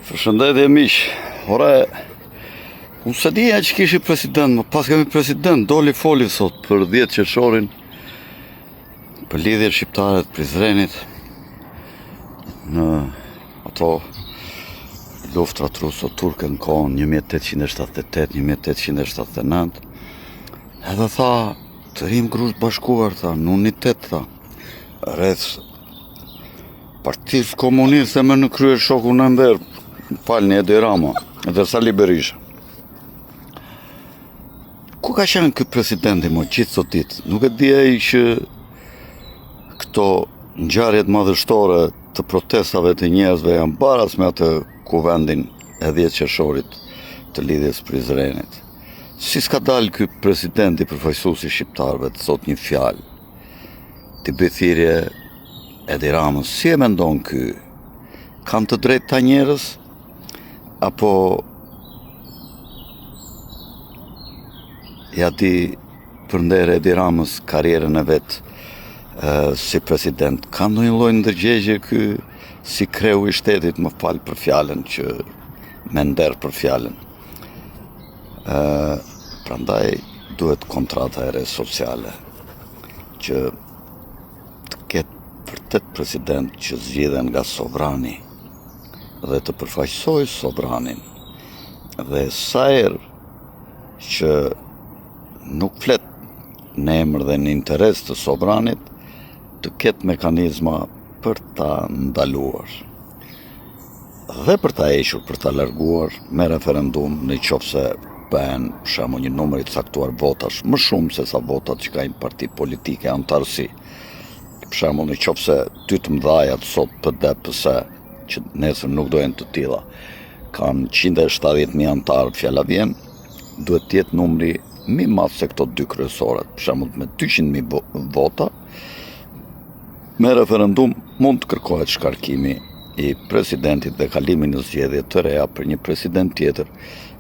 Përshëndetje miq. Ore, unë se dija që kishi president, më pas kemi president, doli foli sot për 10 qershorin, për lidhjet shqiptare të Prizrenit në ato luftrat ruso-turke në kohën 1878-1879, edhe tha, të rim grush bashkuar, tha, në unitet, tha, rreth Partisë Komuniste me në krye shoku në ndër, falni Edi Rama, edhe Sali Berisha. Ku ka qenë ky presidenti më gjithë sot ditë? Nuk e di ai që këto ngjarjet madhështore të protestave të njerëzve janë baras me atë kuvendin e 10 qershorit të lidhjes Prizrenit. Si s'ka dalë ky presidenti përfaqësuesi shqiptarëve të thot një fjalë? Ti bëj thirrje Edi Ramës, si e mendon ky? Kanë të drejtë ta njerëz? Apo ja di përnder Edi Ramës karrierën e vet si president? Ka ndonjë lloj ndërgjegje ky si kreu i shtetit, më fal për fjalën që me nder për fjalën. Prandaj duhet kontrata e re sociale që të ketë vërtet president që zgjidhen nga sovrani dhe të përfaqësoj sobranin, dhe sa herë që nuk flet në emër dhe në interes të sobranit, të ketë mekanizma për ta ndaluar dhe për ta hequr, për ta larguar me referendum, në qoftë se bëhen për shembull një numër i caktuar votash, më shumë se sa votat që ka një parti politike antarësi. Për shembull, në qoftë se dy të mëdhajat sot PD, PS, që nesër nuk do jenë të tilla, kanë 170.000 antarë, fjala vjen, duhet të jetë numri më i madh se këto dy kryesorët. Për shembull, me 200.000 vota, me referendum mund të kërkohet shkarkimi i presidentit dhe kalimi në zgjedhje të reja për një president tjetër,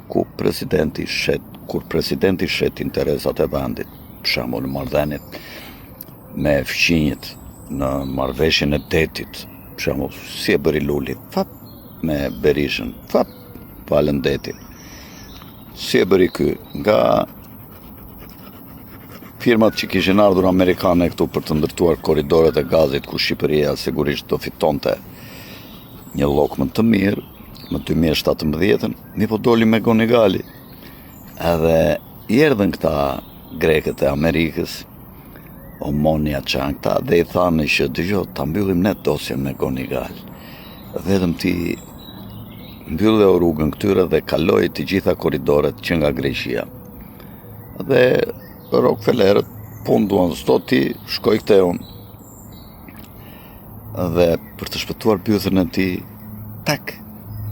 kur presidenti shet interesat e vendit, për shembull në marrëdhëniet me fqinjët në marrëveshjen e detit, për shembull, si e bëri Luli, fap me Berishën, fap palën detin. Si e bëri ky, nga firmat që kishin ardhur amerikane këtu për të ndërtuar korridoret e gazit, ku Shqipëria sigurisht do fitonte një llok më të mirë, më 2017, mi po doli me Gonigali. Edhe i erdhën këta grekët e Amerikës, Omonia Çankta, dhe i thanë që dëgjoj, ta mbyllim ne dosjen me Gonigal. Vetëm ti mbyllë rrugën këtyre dhe kaloi të gjitha korridoret që nga Greqia. Dhe Rockefellerët punduan, s'do ti shkoj këte unë. Dhe për të shpëtuar bythën e ti, tak,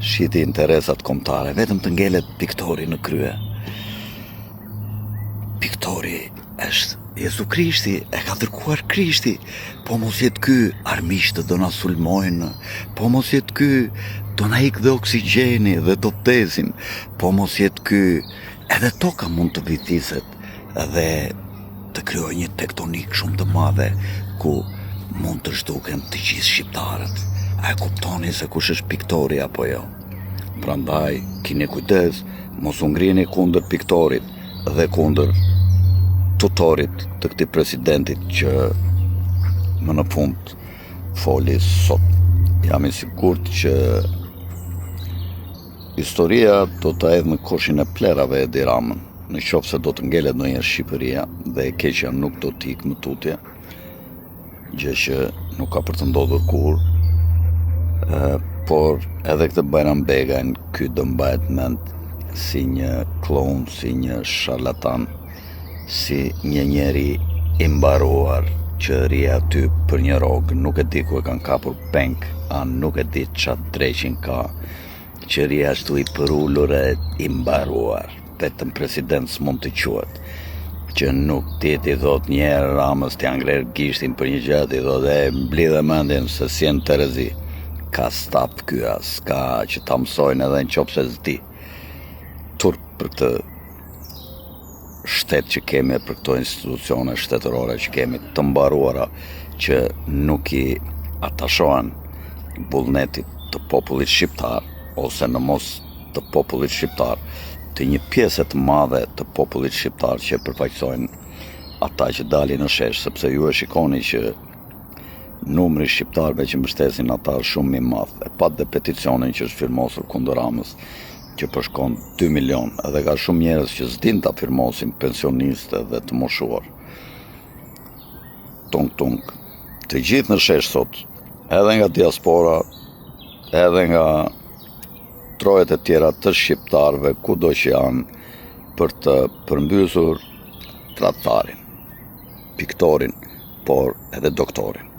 shiti interesat kombëtare, vetëm të ngelet piktori në krye. Piktori është Jezu Krishti, e ka dërkuar Krishti, po mos jetë ky, armiqtë do na sulmojnë, po mos jetë ky, do na ikë dhe oksigjeni dhe do vdesim, po mos jetë ky, edhe toka mund të vitiset dhe të krijojë një tektonik shumë të madhe, ku mund të zhduken të gjithë shqiptarët. A e kuptoni se kush është piktori apo jo? Prandaj, keni kujdes, mos u ngriheni kundër piktorit dhe kundër tutorit të këtij presidentit që më në fund foli sot. Jam i sigurt që historia do të hedhë në koshin e plerave Edi Ramën, në qoftë se do të ngelet ndonjëherë Shqipëria dhe e keqja nuk do të ikë më tutje, gjë që nuk ka për të ndodhur kur, por edhe këtë Bajram Begajn, ky do mbahet mend si një klon, si një sharlatan, si një njeri i mbaruar që ri aty për një rogë, nuk e di ku e kanë kapur peng, a nuk e di çfarë dreqin ka, që ri ashtu i përullur e i mbaruar, vetëm president s'mund të quhet, që nuk ti thot njerë Ramës t'ja ngrer gishtin për një gjatë, i thot e mblidhe mendin se si në Terezi, ka stap ky as, ka që ta mësojnë edhe në qopë se zdi, turp për këtë shtet që kemi, për këto institucione shtetërore që kemi të mbaruara, që nuk i atashohen vullnetit të popullit shqiptar, ose në mos të popullit shqiptar, të një pjesë të madhe të popullit shqiptar që përfaqësojnë ata që dalin në shesh, sepse ju e shikoni që numri shqiptarëve që mbështesin ata është shumë i madh. E pat dhe peticionin që është firmosur kundër Ramës, që përshkon 2 milion, edhe ka shumë njerëz që s'din ta firmosin, pensionistë dhe të moshuar. Tung, të gjithë në shesh sot, edhe nga diaspora, edhe nga trojet e tjera të shqiptarëve, kudo që janë, për të përmbysur tradhtarin, piktorin, por edhe doktorin.